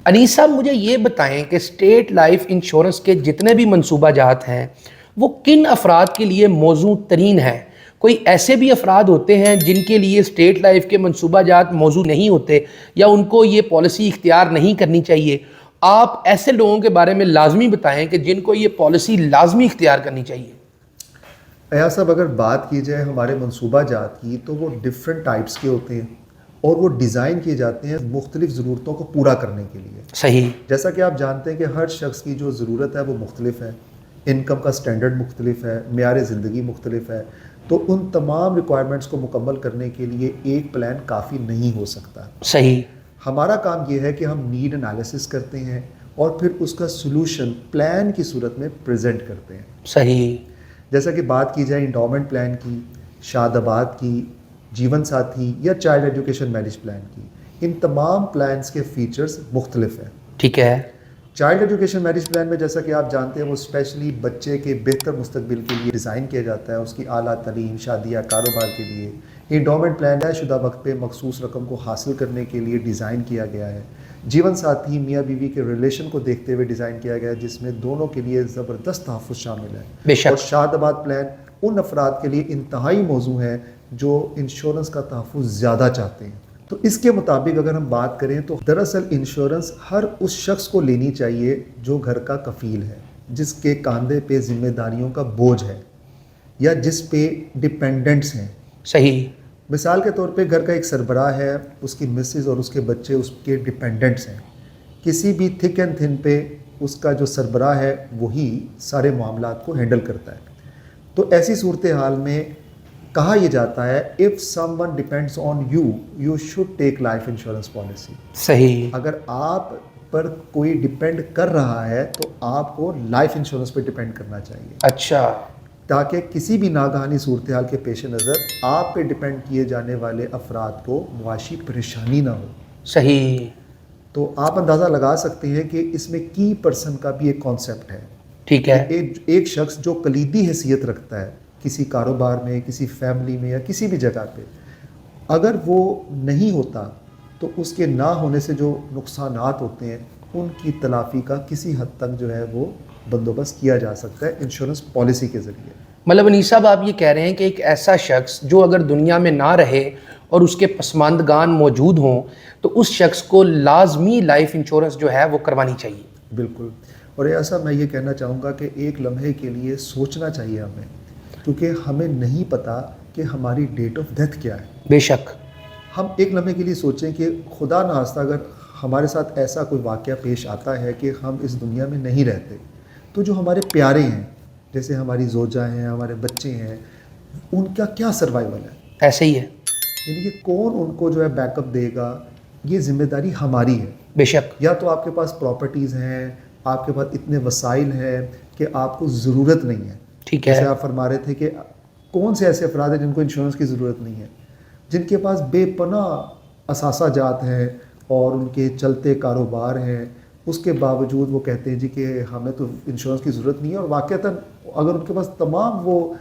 انیس صاحب مجھے یہ بتائیں کہ اسٹیٹ لائف انشورنس کے جتنے بھی منصوبہ جات ہیں وہ کن افراد کے لیے موزوں ترین ہیں؟ کوئی ایسے بھی افراد ہوتے ہیں جن کے لیے اسٹیٹ لائف کے منصوبہ جات موزوں نہیں ہوتے یا ان کو یہ پالیسی اختیار نہیں کرنی چاہیے؟ آپ ایسے لوگوں کے بارے میں لازمی بتائیں کہ جن کو یہ پالیسی لازمی اختیار کرنی چاہیے۔ ایاز صاحب، اگر بات کی جائے ہمارے منصوبہ جات کی تو وہ ڈفرینٹ ٹائپس کے ہوتے ہیں اور وہ ڈیزائن کیے جاتے ہیں مختلف ضرورتوں کو پورا کرنے کے لیے۔ صحیح۔ جیسا کہ آپ جانتے ہیں کہ ہر شخص کی جو ضرورت ہے وہ مختلف ہے، انکم کا سٹینڈرڈ مختلف ہے، معیار زندگی مختلف ہے، تو ان تمام ریکوائرمنٹس کو مکمل کرنے کے لیے ایک پلان کافی نہیں ہو سکتا۔ صحیح۔ ہمارا کام یہ ہے کہ ہم نیڈ انالیسس کرتے ہیں اور پھر اس کا سلوشن پلان کی صورت میں پریزنٹ کرتے ہیں۔ صحیح۔ جیسا کہ بات کی جائے انڈومنٹ پلان کی، شاد آباد کی، جیون ساتھی یا چائلڈ ایجوکیشن میرج پلان کی، ان تمام پلانس کے فیچرز مختلف ہیں۔ ٹھیک ہے۔ چائلڈ ایجوکیشن میرج پلان میں جیسا کہ آپ جانتے ہیں وہ اسپیشلی بچے کے بہتر مستقبل کے لیے ڈیزائن کیا جاتا ہے، اس کی اعلیٰ تعلیم، شادی یا کاروبار کے لیے۔ انڈومنٹ پلان طے شدہ وقت پہ مخصوص رقم کو حاصل کرنے کے لیے ڈیزائن کیا گیا ہے۔ جیون ساتھی میاں بیوی کے ریلیشن کو دیکھتے ہوئے ڈیزائن کیا گیا ہے جس میں دونوں کے لیے زبردست تحفظ شامل ہے۔ بے شک۔ اور شاد آباد پلان ان افراد کے لیے انتہائی موزوں ہے جو انشورنس کا تحفظ زیادہ چاہتے ہیں۔ تو اس کے مطابق اگر ہم بات کریں تو دراصل انشورنس ہر اس شخص کو لینی چاہیے جو گھر کا کفیل ہے، جس کے کاندھے پہ ذمہ داریوں کا بوجھ ہے یا جس پہ ڈپینڈنٹس ہیں۔ صحیح۔ مثال کے طور پہ گھر کا ایک سربراہ ہے، اس کی مسز اور اس کے بچے اس کے ڈپینڈنٹس ہیں۔ کسی بھی تھک اینڈ تھن پہ اس کا جو سربراہ ہے وہی سارے معاملات کو ہینڈل کرتا ہے۔ تو ایسی صورتحال میں کہا یہ جاتا ہے if someone depends on you you should take life insurance policy۔ صحیح۔ اگر آپ پر کوئی ڈپینڈ کر رہا ہے تو آپ کو لائف انشورنس پہ ڈپینڈ کرنا چاہیے، اچھا۔ تاکہ کسی بھی ناگہانی صورتحال کے پیش نظر آپ پہ ڈپینڈ کیے جانے والے افراد کو معاشی پریشانی نہ ہو۔ صحیح۔ تو آپ اندازہ لگا سکتے ہیں کہ اس میں کی پرسن کا بھی ایک کانسیپٹ ہے۔ ٹھیک ہے۔ ایک شخص جو کلیدی حیثیت رکھتا ہے کسی کاروبار میں، کسی فیملی میں یا کسی بھی جگہ پہ، اگر وہ نہیں ہوتا تو اس کے نہ ہونے سے جو نقصانات ہوتے ہیں ان کی تلافی کا کسی حد تک جو ہے وہ بندوبست کیا جا سکتا ہے انشورنس پالیسی کے ذریعے۔ مطلب انیس صاحب آپ یہ کہہ رہے ہیں کہ ایک ایسا شخص جو اگر دنیا میں نہ رہے اور اس کے پسماندگان موجود ہوں تو اس شخص کو لازمی لائف انشورنس جو ہے وہ کروانی چاہیے۔ بالکل۔ اور ایسا میں یہ کہنا چاہوں گا کہ ایک لمحے کے لیے سوچنا چاہیے ہمیں، کیونکہ ہمیں نہیں پتہ کہ ہماری ڈیٹ آف ڈیتھ کیا ہے۔ بے شک۔ ہم ایک لمحے کے لیے سوچیں کہ خدا نخواستہ اگر ہمارے ساتھ ایسا کوئی واقعہ پیش آتا ہے کہ ہم اس دنیا میں نہیں رہتے، تو جو ہمارے پیارے ہیں جیسے ہماری زوجہ ہیں، ہمارے بچے ہیں، ان کا کیا سروائیول ہے؟ ایسے ہی ہے۔ یعنی کہ کون ان کو جو ہے بیک اپ دے گا، یہ ذمہ داری ہماری ہے۔ بے شک۔ یا تو آپ کے پاس پراپرٹیز ہیں، آپ کے پاس اتنے وسائل ہیں کہ آپ کو ضرورت نہیں ہے۔ ٹھیک ہے۔ جیسے آپ فرما رہے تھے کہ کون سے ایسے افراد ہیں جن کو انشورنس کی ضرورت نہیں ہے، جن کے پاس بے پناہ اثاثہ جات ہیں اور ان کے چلتے کاروبار ہیں، اس کے باوجود وہ کہتے ہیں جی کہ ہمیں تو انشورنس کی ضرورت نہیں ہے، اور واقعتاً اگر ان کے پاس تمام وہ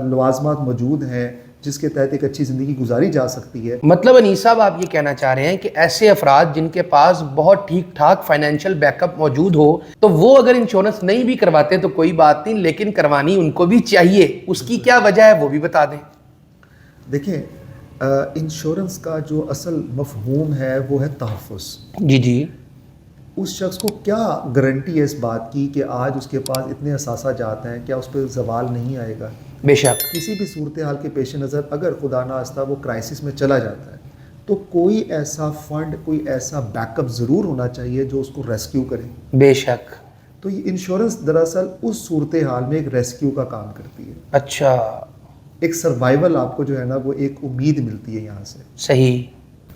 لوازمات موجود ہیں جس کے تحت ایک اچھی زندگی گزاری جا سکتی ہے۔ مطلب انیس صاحب آپ یہ کہنا چاہ رہے ہیں کہ ایسے افراد جن کے پاس بہت ٹھیک ٹھاک فائنینشیل بیک اپ موجود ہو تو وہ اگر انشورنس نہیں بھی کرواتے تو کوئی بات نہیں، لیکن کروانی ان کو بھی چاہیے۔ اس کی کیا وجہ ہے وہ بھی بتا دیں۔ دیکھیں، انشورنس کا جو اصل مفہوم ہے وہ ہے تحفظ۔ جی جی۔ اس شخص کو کیا گارنٹی ہے اس بات کی کہ آج اس کے پاس اتنے اثاثہ جات ہیں، کیا اس پہ زوال نہیں آئے گا؟ بے شک۔ کسی بھی صورتحال کے پیش نظر اگر خدا نخواستہ وہ کرائسس میں چلا جاتا ہے تو کوئی ایسا فنڈ، کوئی ایسا بیک اپ ضرور ہونا چاہیے جو اس کو ریسکیو کرے۔ بے شک۔ تو یہ انشورنس دراصل اس صورتحال میں ایک ریسکیو کا کام کرتی ہے۔ اچھا۔ ایک سروائیول آپ کو جو ہے نا وہ ایک امید ملتی ہے یہاں سے۔ صحیح۔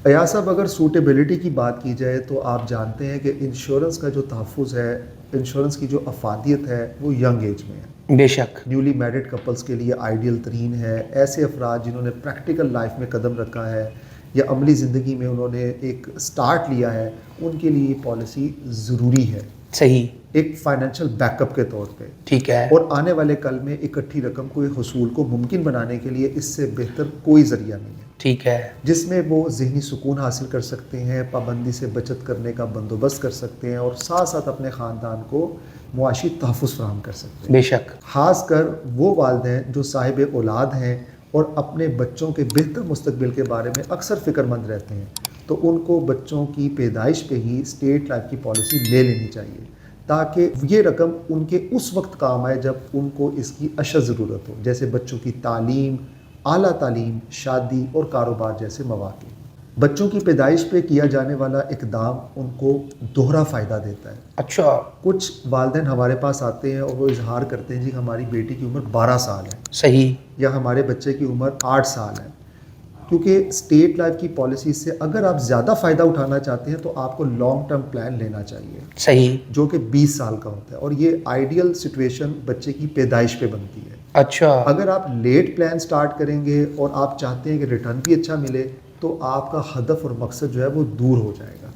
ایاز صاحب، اگر سوٹیبلٹی کی بات کی جائے تو آپ جانتے ہیں کہ انشورنس کا جو تحفظ ہے، انشورنس کی جو افادیت ہے وہ ینگ ایج میں ہے۔ بے شک۔ نیولی میرڈ کپلز کے لیے آئیڈیل ترین ہے۔ ایسے افراد جنہوں نے پریکٹیکل لائف میں قدم رکھا ہے یا عملی زندگی میں انہوں نے ایک سٹارٹ لیا ہے، ان کے لیے یہ پالیسی ضروری ہے۔ صحیح۔ ایک فائنینشیل بیک اپ کے طور پہ، ٹھیک ہے، اور آنے والے کل میں اکٹھی رقم کو حصول کو ممکن بنانے کے لیے اس سے بہتر کوئی ذریعہ نہیں ہے، ٹھیک ہے، جس میں وہ ذہنی سکون حاصل کر سکتے ہیں، پابندی سے بچت کرنے کا بندوبست کر سکتے ہیں، اور ساتھ ساتھ اپنے خاندان کو معاشی تحفظ فراہم کر سکتے ہیں۔ بے شک، خاص کر وہ والدین جو صاحب اولاد ہیں اور اپنے بچوں کے بہتر مستقبل کے بارے میں اکثر فکر مند رہتے ہیں، تو ان کو بچوں کی پیدائش پہ ہی اسٹیٹ لائف کی پالیسی لے لینی چاہیے، تاکہ یہ رقم ان کے اس وقت کام آئے جب ان کو اس کی اشد ضرورت ہو، جیسے بچوں کی تعلیم، اعلیٰ تعلیم، شادی اور کاروبار جیسے مواقع۔ بچوں کی پیدائش پہ کیا جانے والا اقدام ان کو دوہرا فائدہ دیتا ہے۔ اچھا، کچھ والدین ہمارے پاس آتے ہیں اور وہ اظہار کرتے ہیں جی ہماری بیٹی کی عمر 12 سال ہے، صحیح، یا ہمارے بچے کی عمر 8 سال ہے، کیونکہ اسٹیٹ لائف کی پالیسی سے اگر آپ زیادہ فائدہ اٹھانا چاہتے ہیں تو آپ کو لانگ ٹرم پلان لینا چاہیے، صحیح، جو کہ 20 سال کا ہوتا ہے، اور یہ آئیڈیل سچویشن بچے کی پیدائش پہ بنتی ہے۔ اچھا، اگر آپ لیٹ پلان سٹارٹ کریں گے اور آپ چاہتے ہیں کہ ریٹرن بھی اچھا ملے، تو آپ کا ہدف اور مقصد جو ہے وہ دور ہو جائے گا۔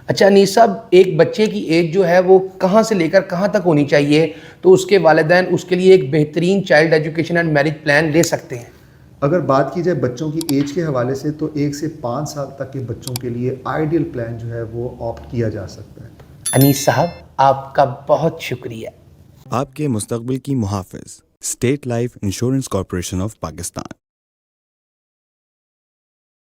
اچھا انیس صاحب، ایک بچے کی ایج جو ہے وہ کہاں سے لے کر کہاں تک ہونی چاہیے تو اس کے والدین اس کے لیے ایک بہترین child education and marriage plan لے سکتے ہیں؟ اگر بات کی جائے بچوں کی ایج کے حوالے سے، تو 1 سے 5 سال تک کے بچوں کے لیے آئیڈیل پلان جو ہے وہ آپٹ کیا جا سکتا ہے۔ انیس صاحب، آپ کا بہت شکریہ۔ آپ کے مستقبل کی محافظ، state life insurance corporation of Pakistan.